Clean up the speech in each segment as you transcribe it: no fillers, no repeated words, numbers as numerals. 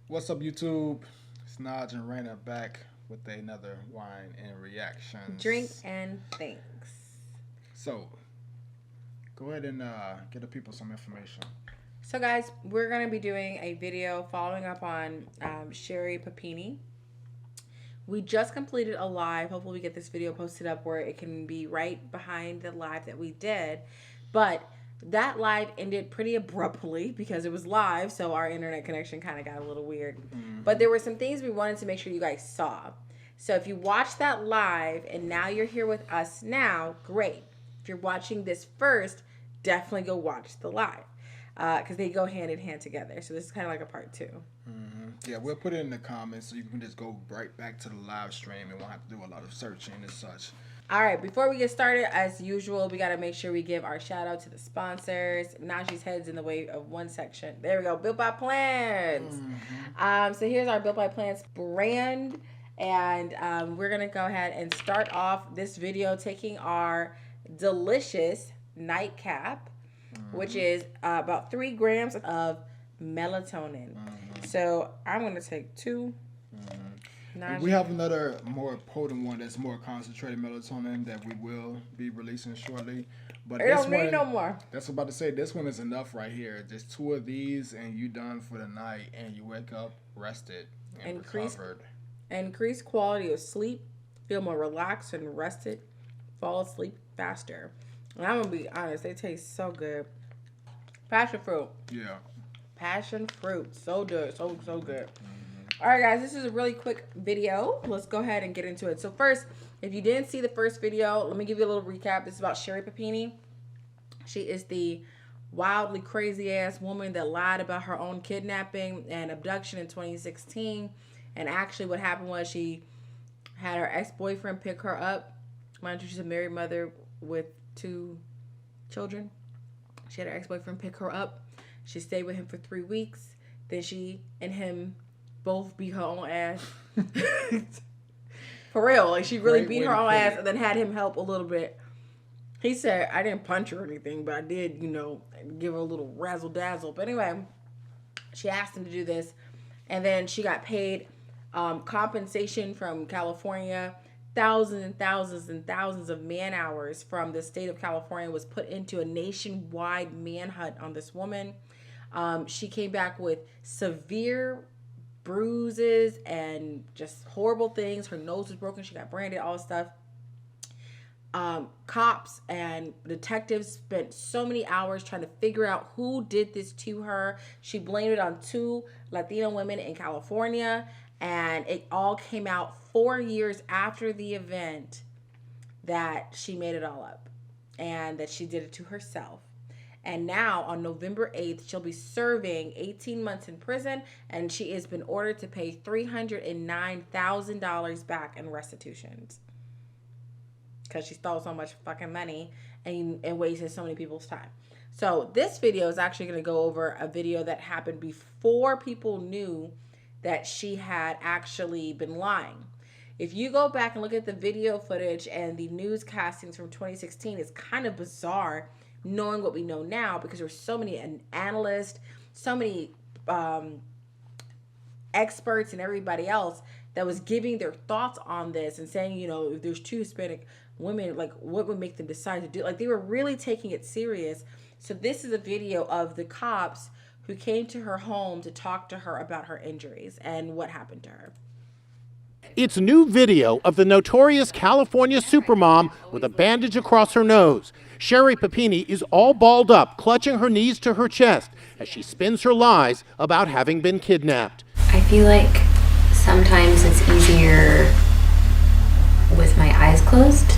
What's up, YouTube? It's Naj and Reina back with another wine and Drink reactions. and thanks. So, go ahead and get the people some information. So, guys, we're going to be doing a video following up on Sherri Papini. We just completed a live. Hopefully, we get this video posted up where it can be right behind the live that we did. But that live ended pretty abruptly because it was live, so our internet connection kind of got a little weird. But there were some things we wanted to make sure you guys saw. So if you watched that live and now you're here with us now, great. If you're watching this first, definitely go watch the live because they go hand in hand together. So this is kind of like a part two. Yeah, we'll put it in the comments so you can just go right back to the live stream and won't have to do a lot of searching and such. All right, before we get started, as usual, we got to make sure we give our shout out to the sponsors. Najee's head's in the way of one section. There we go. Built by Plants. So here's our Built by Plants brand. And we're going to go ahead and start off this video taking our delicious nightcap, which is about 3 grams of melatonin. So I'm going to take 2. We have another more potent one that's more concentrated melatonin that we will be releasing shortly. But it this don't one, need no more. That's what I'm about to say. This one is enough right here. Just 2 of these and you done for the night and you wake up rested and recovered. Increase quality of sleep, feel more relaxed and rested, fall asleep faster. And I'm going to be honest, they taste so good. Passion fruit. Yeah. Passion fruit. So good. So good. All right, guys, this is a really quick video. Let's go ahead and get into it. So first, if you didn't see the first video, let me give you a little recap. This is about Sherri Papini. She is the wildly crazy-ass woman that lied about her own kidnapping and abduction in 2016. And actually what happened was she had her ex-boyfriend pick her up. Mind you, she's a married mother with 2 children. She had her ex-boyfriend pick her up. She stayed with him for 3 weeks. Then she and him both beat her own ass. For real. Like, she really beat her own ass and then had him help a little bit. He said, I didn't punch her or anything, but I did, give her a little razzle-dazzle. But anyway, she asked him to do this. And then she got paid compensation from California. Thousands and thousands and thousands of man hours from the state of California was put into a nationwide manhunt on this woman. She came back with severe bruises and just horrible things. Her nose was broken. She got branded, all this stuff. Cops and detectives spent so many hours trying to figure out who did this to her. She blamed it on 2 Latino women in California, and it all came out 4 years after the event that she made it all up and that she did it to herself. And now on November 8th, she'll be serving 18 months in prison, and she has been ordered to pay $309,000 back in restitutions because she stole so much fucking money and wasted so many people's time. So this video is actually going to go over a video that happened before people knew that she had actually been lying. If you go back and look at the video footage and the newscastings from 2016, it's kind of bizarre knowing what we know now because there's so many analysts, so many experts and everybody else that was giving their thoughts on this and saying, if there's 2 Hispanic women, like, what would make them decide to do? Like, they were really taking it serious. So this is a video of the cops who came to her home to talk to her about her injuries and what happened to her. It's new video of the notorious California supermom with a bandage across her nose. Sherri Papini is all balled up, clutching her knees to her chest as she spins her lies about having been kidnapped. I feel like sometimes it's easier with my eyes closed.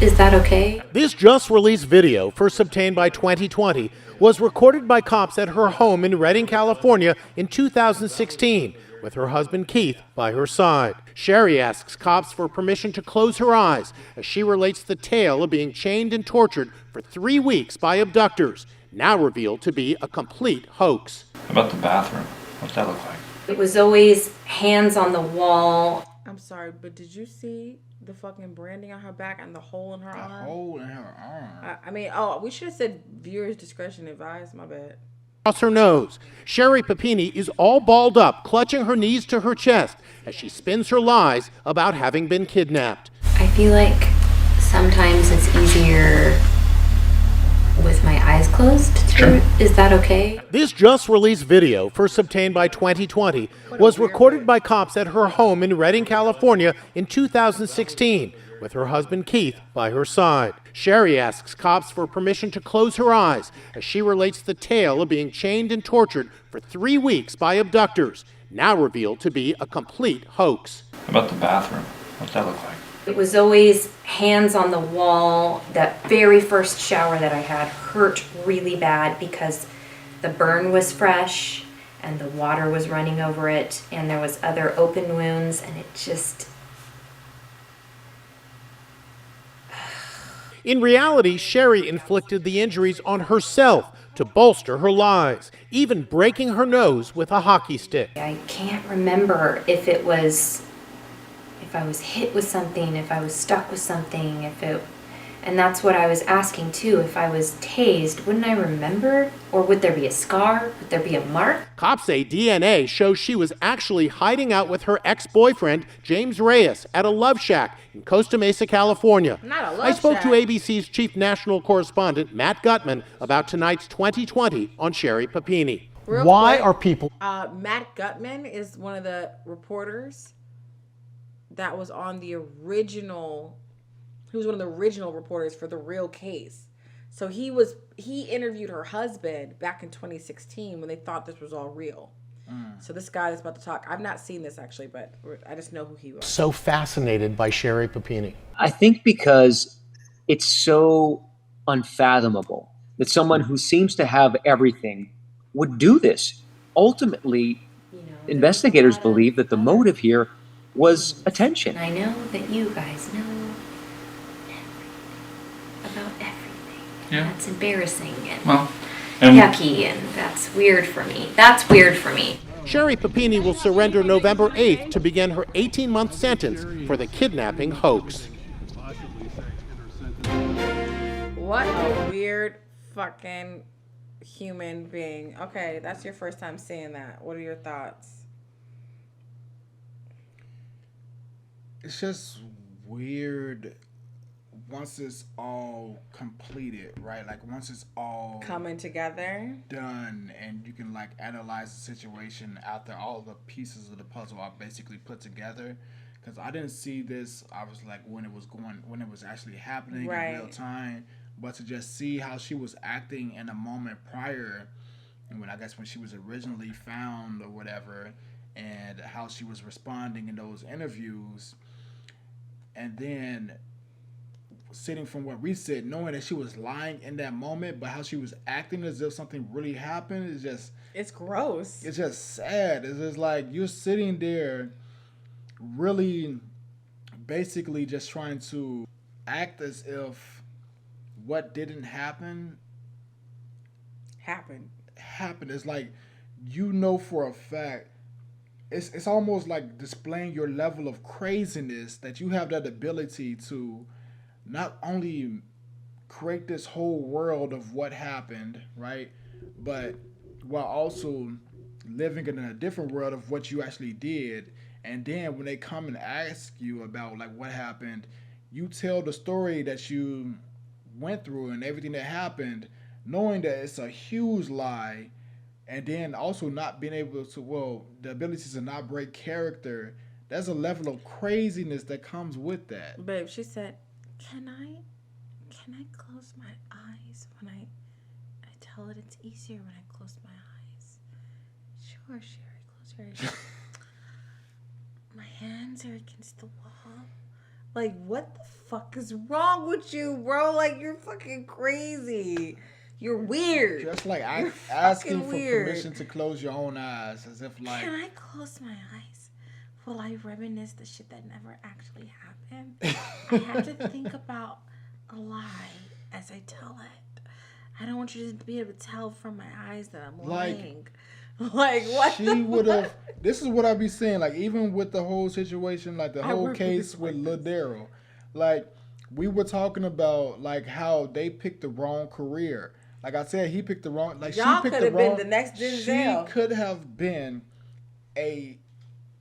Is that okay? This just released video, first obtained by 2020, was recorded by cops at her home in Redding, California in 2016, with her husband Keith by her side. Sherri asks cops for permission to close her eyes as she relates the tale of being chained and tortured for 3 weeks by abductors, now revealed to be a complete hoax. How about the bathroom? What's that look like? It was always hands on the wall. I'm sorry, but did you see the fucking branding on her back and the hole in her arm? Hole in her arm. I mean, we should have said viewers discretion advised. My bad. across her nose. Sherri Papini is all balled up, clutching her knees to her chest as she spins her lies about having been kidnapped. I feel like sometimes it's easier with my eyes closed. Is that okay? This just released video, first obtained by 2020, was recorded by cops at her home in Redding, California in 2016, with her husband Keith by her side. Sherri asks cops for permission to close her eyes as she relates the tale of being chained and tortured for 3 weeks by abductors, now revealed to be a complete hoax. About the bathroom, what's that look like? It was always hands on the wall. That very first shower that I had hurt really bad because the burn was fresh and the water was running over it and there was other open wounds and it just... In reality, Sherri inflicted the injuries on herself to bolster her lies, even breaking her nose with a hockey stick. I can't remember if I was hit with something, if I was stuck with something, and that's what I was asking too. If I was tased, wouldn't I remember? Or would there be a scar? Would there be a mark? Cops say DNA shows she was actually hiding out with her ex-boyfriend, James Reyes, at a love shack in Costa Mesa, California. Not a love I spoke to shack. ABC's chief national correspondent, Matt Gutman, about tonight's 2020 on Sherri Papini. Why are people... Matt Gutman is one of the reporters that was on the original, he was one of the original reporters for The Real Case. So he interviewed her husband back in 2016 when they thought this was all real. So this guy that's about to talk, I've not seen this actually, but I just know who he was. So fascinated by Sherri Papini. I think because it's so unfathomable that someone who seems to have everything would do this. Ultimately, investigators believe that the motive here was attention. I know that you guys know about everything. Yeah. That's embarrassing and And yucky, and that's weird for me. That's weird for me. Sherri Papini will surrender November 8th to begin her 18-month sentence for the kidnapping hoax. What a weird fucking human being. Okay, that's your first time seeing that. What are your thoughts? It's just weird once it's all completed, right? Like once it's all Coming together. done and you can like analyze the situation after all the pieces of the puzzle are basically put together. Because I didn't see this, I was like when it was actually happening Right. in real time. But to just see how she was acting in a moment prior, and when she was originally found or whatever, and how she was responding in those interviews, and then sitting from where we sit, knowing that she was lying in that moment, but how she was acting as if something really happened, It's gross. it's just sad. It's just like you're sitting there really basically just trying to act as if what didn't happen Happened. It's like, you know, for a fact, it's almost like displaying your level of craziness that you have that ability to not only create this whole world of what happened, right, but while also living in a different world of what you actually did. And then when they come and ask you about like what happened, you tell the story that you went through and everything that happened, knowing that it's a huge lie, and then also not being able to, the ability to not break character. There's a level of craziness that comes with that. Babe, she said, can I close my eyes when I tell it it's easier when I close my eyes? Sure, Sherri, close your eyes. My hands are against the wall. Like, what the fuck is wrong with you, bro? Like, you're fucking crazy. You're weird. Just like You're asking fucking for weird. permission to close your own eyes, as if like, Can I close my eyes? Will I reminisce the shit that never actually happened? I have to think about a lie as I tell it. I don't want you to be able to tell from my eyes that I'm lying. Like what? She would have. This is what I be saying. Like even with the whole situation, like the whole case with Lil Daryl, like we were talking about like how they picked the wrong career. Like I said, he picked the wrong. Like Y'all she picked could the have wrong. been the next Denzel. She could have been a.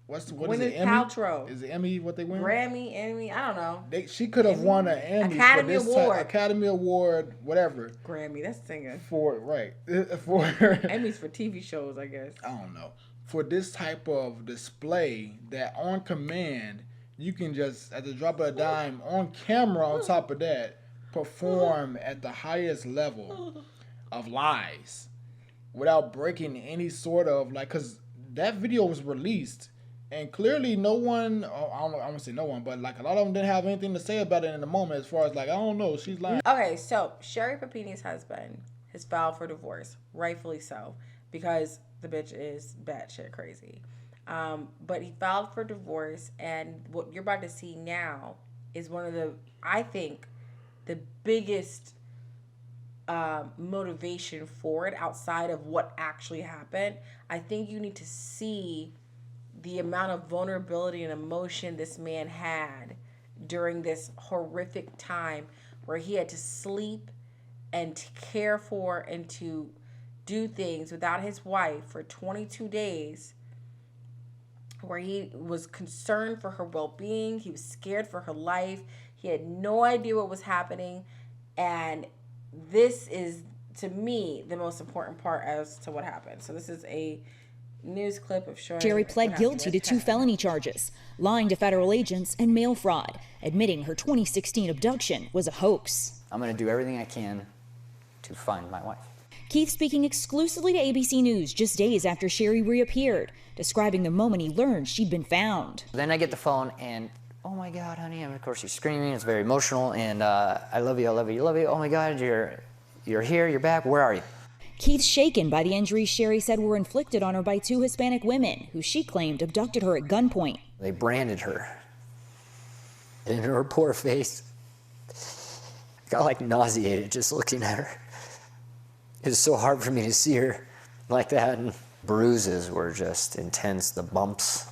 What is Gwyneth it? Emmy? Paltrow. Is it Emmy what they win? Grammy, Emmy, I don't know. She could have won an Emmy Academy for this Award. Academy Award, whatever. Grammy, that's singing. For for Emmys for TV shows, I guess. I don't know. For this type of display that on command, you can just at the drop of a dime on camera. On top of that, perform at the highest level of lies without breaking any sort of like, because that video was released. And clearly, no one, I don't want to say no one, but like a lot of them didn't have anything to say about it in the moment as far as like, I don't know, she's lying. Okay, so Sherri Papini's husband has filed for divorce, rightfully so, because the bitch is batshit crazy. But he filed for divorce, and what you're about to see now is one of the, I think, the biggest motivation for it outside of what actually happened. I think you need to see the amount of vulnerability and emotion this man had during this horrific time where he had to sleep and to care for and to do things without his wife for 22 days, where he was concerned for her well-being. He was scared for her life. He had no idea what was happening. And this is, to me, the most important part as to what happened. So this is a news clip of Sherri pled guilty to 2 felony charges, lying to federal agents and mail fraud, admitting her 2016 abduction was a hoax. I'm going to do everything I can to find my wife. Keith speaking exclusively to ABC News just days after Sherri reappeared, describing the moment he learned she'd been found. Then I get the phone and, oh my God, honey, and of course she's screaming, it's very emotional, and I love you, I love you, I love you, oh my God, you're here, you're back, where are you? Keith's shaken by the injuries Sherri said were inflicted on her by 2 Hispanic women, who she claimed abducted her at gunpoint. They branded her. And in her poor face, I got like nauseated just looking at her. It was so hard for me to see her like that. And bruises were just intense. The bumps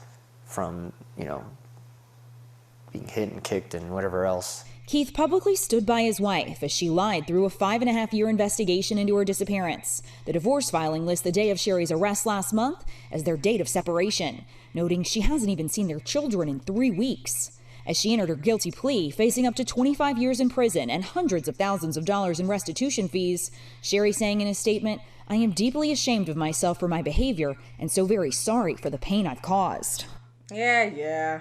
from, being hit and kicked and whatever else. Keith publicly stood by his wife as she lied through a 5.5-year investigation into her disappearance. The divorce filing lists the day of Sherri's arrest last month as their date of separation, noting she hasn't even seen their children in 3 weeks. As she entered her guilty plea, facing up to 25 years in prison and hundreds of thousands of dollars in restitution fees, Sherri saying in a statement, "I am deeply ashamed of myself for my behavior and so very sorry for the pain I've caused." Yeah.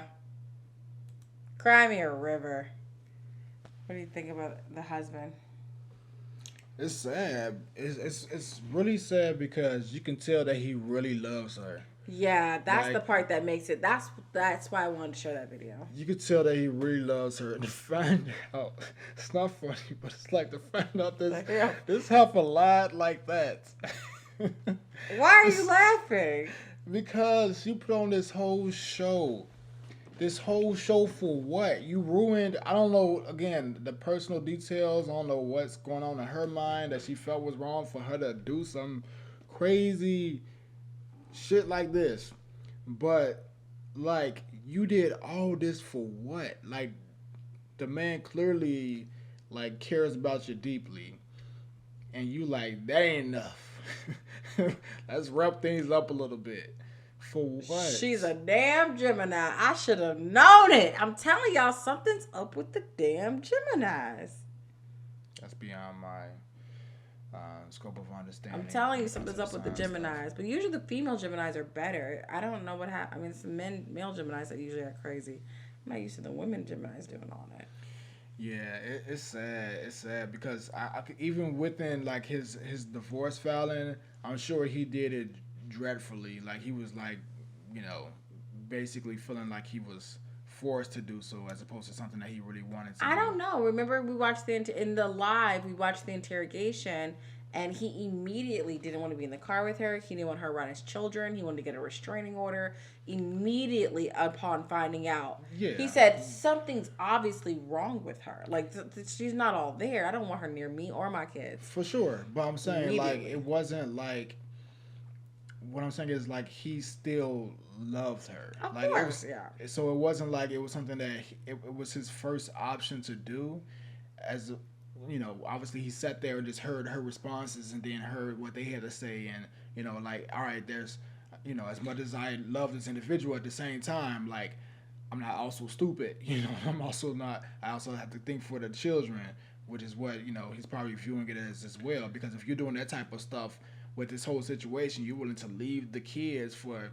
Cry me a river. What do you think about the husband? It's sad. It's really sad because you can tell that he really loves her. Yeah, that's Like, the part that makes it. That's why I wanted to show that video. You could tell that he really loves her. To find out, it's not funny, but it's like to find out this half a lot like that. Why are you laughing? Because you put on this whole show. This whole show for what? You ruined, I don't know, again, the personal details. I don't know what's going on in her mind that she felt was wrong for her to do some crazy shit like this. But, like, you did all this for what? Like, the man clearly, like, cares about you deeply. And you like, that ain't enough. Let's wrap things up a little bit. For what? She's a damn Gemini. I should have known it. I'm telling y'all, something's up with the damn Geminis. That's beyond my scope of understanding. I'm telling you, something's up with the Geminis. But usually the female Geminis are better. I don't know what happened. I mean, it's the male Geminis that usually are crazy. I'm not used to the women Geminis doing all that. Yeah, it's sad. It's sad because I could, even within like his divorce filing, I'm sure he did it dreadfully. Like he was like, basically feeling like he was forced to do so as opposed to something that he really wanted to do. I don't know. Remember we watched in the live, we watched the interrogation, and he immediately didn't want to be in the car with her. He didn't want her around his children. He wanted to get a restraining order immediately upon finding out. Yeah. He said something's obviously wrong with her. Like she's not all there. I don't want her near me or my kids. For sure. But I'm saying like it wasn't like, what I'm saying is like he still loves her. Of like, course, yeah. So it wasn't like it was something that it was his first option to do, as you know, obviously he sat there and just heard her responses and then heard what they had to say. And, you know, like, all right, there's, you know, as much as I love this individual at the same time, like, I'm not also stupid, you know, I also have to think for the children, which is what, you know, he's probably viewing it as well. Because if you're doing that type of stuff with this whole situation, you're willing to leave the kids for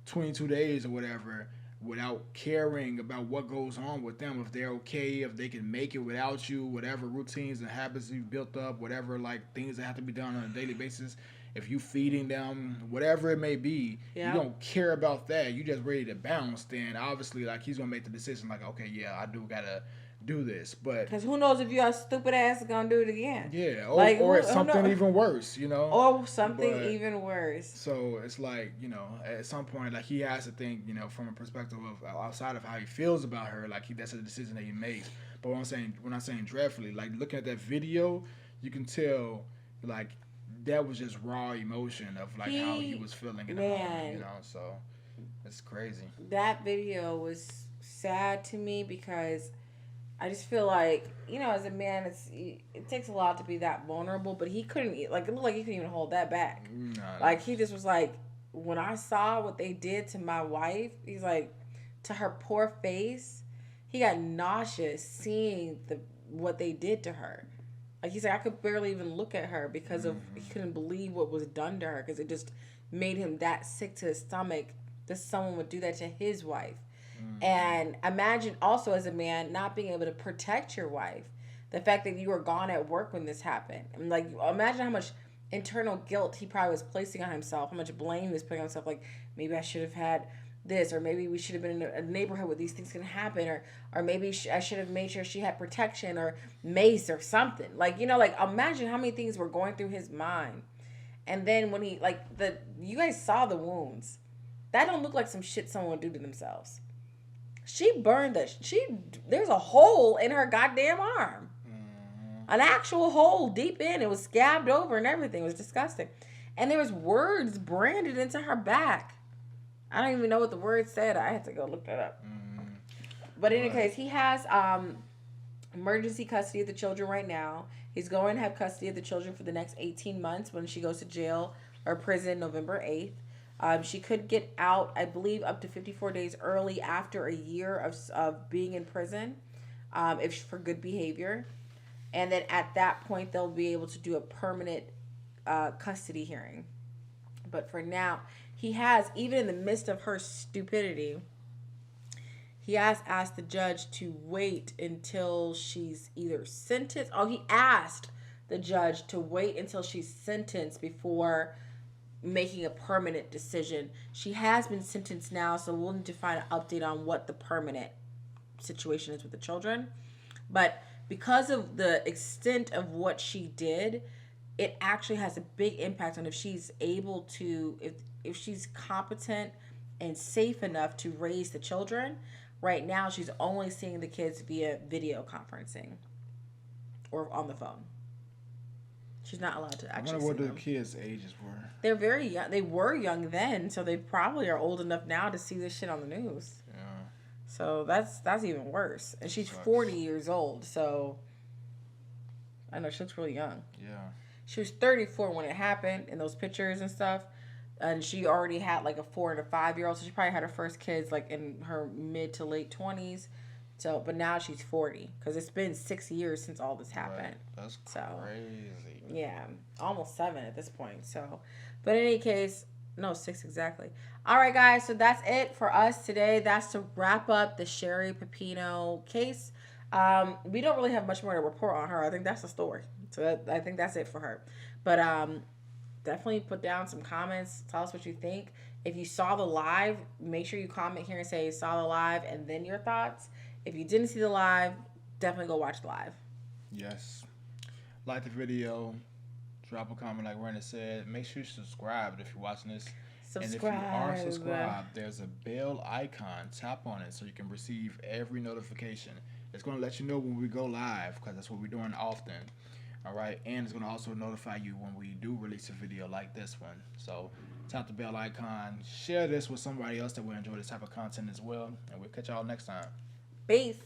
22 days or whatever without caring about what goes on with them, if they're okay, if they can make it without you, whatever routines and habits you've built up, whatever like things that have to be done on a daily basis, if you feeding them, whatever it may be, you don't care about that, you just ready to bounce, then obviously like he's gonna make the decision like, okay, yeah, I do gotta do this. But because who knows if your stupid ass is gonna do it again. Yeah, or it's something even worse, you know, or something even worse. So it's like, you know, at some point, like he has to think, you know, from a perspective of outside of how he feels about her, like that's a decision that he makes. But when I'm saying dreadfully, like looking at that video, you can tell like that was just raw emotion of like how he was feeling in the moment, you know. So it's crazy. That video was sad to me because I just feel like, you know, as a man, it takes a lot to be that vulnerable, but he couldn't, like, it looked like he couldn't even hold that back. No. Like, he just was like, when I saw what they did to my wife, he's like, to her poor face, he got nauseous seeing what they did to her. Like, he's like, I could barely even look at her because of, he couldn't believe what was done to her because it just made him that sick to his stomach that someone would do that to his wife. And imagine also as a man not being able to protect your wife. The fact that you were gone at work when this happened. And like, imagine how much internal guilt he probably was placing on himself, how much blame he was putting on himself. Like, maybe I should have had this, or maybe we should have been in a neighborhood where these things can happen, or maybe I should have made sure she had protection or mace or something. Like, you know, like imagine how many things were going through his mind. And then when he, like, you guys saw the wounds. That don't look like some shit someone would do to themselves. She burned there's a hole in her goddamn arm. An actual hole deep in. It was scabbed over and everything. It was disgusting. And there was words branded into her back. I don't even know what the words said. I had to go look that up. But in any case, he has emergency custody of the children right now. He's going to have custody of the children for the next 18 months when she goes to jail or prison November 8th. She could get out, I believe, up to 54 days early after a year of being in prison, if for good behavior. And then at that point, they'll be able to do a permanent custody hearing. But for now, he has, even in the midst of her stupidity, he has asked the judge to wait until she's either sentenced. Oh, he asked the judge to wait until she's sentenced before making a permanent decision. She has been sentenced now, so we'll need to find an update on what the permanent situation is with the children. But because of the extent of what she did, it actually has a big impact on if she's able to, if she's competent and safe enough to raise the children. Right now, she's only seeing the kids via video conferencing or on the phone. She's not allowed to actually. I wonder what the kids' ages were. They're very young. They were young then, so they probably are old enough now to see this shit on the news. Yeah. So that's even worse. And she's 40 years old, so I know she looks really young. Yeah. She was 34 when it happened in those pictures and stuff. And she already had like a 4 and a 5-year-old, so she probably had her first kids like in her mid to late 20s. So, but now she's 40 because it's been 6 years since all this happened. Right. That's crazy. Yeah, almost 7 at this point. So, but in any case, no, 6 exactly. All right, guys. So that's it for us today. That's to wrap up the Sherri Papini case. We don't really have much more to report on her. I think that's the story. So I think that's it for her. But definitely put down some comments. Tell us what you think. If you saw the live, make sure you comment here and say you saw the live and then your thoughts. If you didn't see the live, definitely go watch the live. Yes. Like the video. Drop a comment like Reina said. Make sure you subscribe if you're watching this. Subscribe. And if you are subscribed, there's a bell icon. Tap on it so you can receive every notification. It's going to let you know when we go live because that's what we're doing often. All right. And it's going to also notify you when we do release a video like this one. So tap the bell icon. Share this with somebody else that will enjoy this type of content as well. And we'll catch y'all next time. Peace.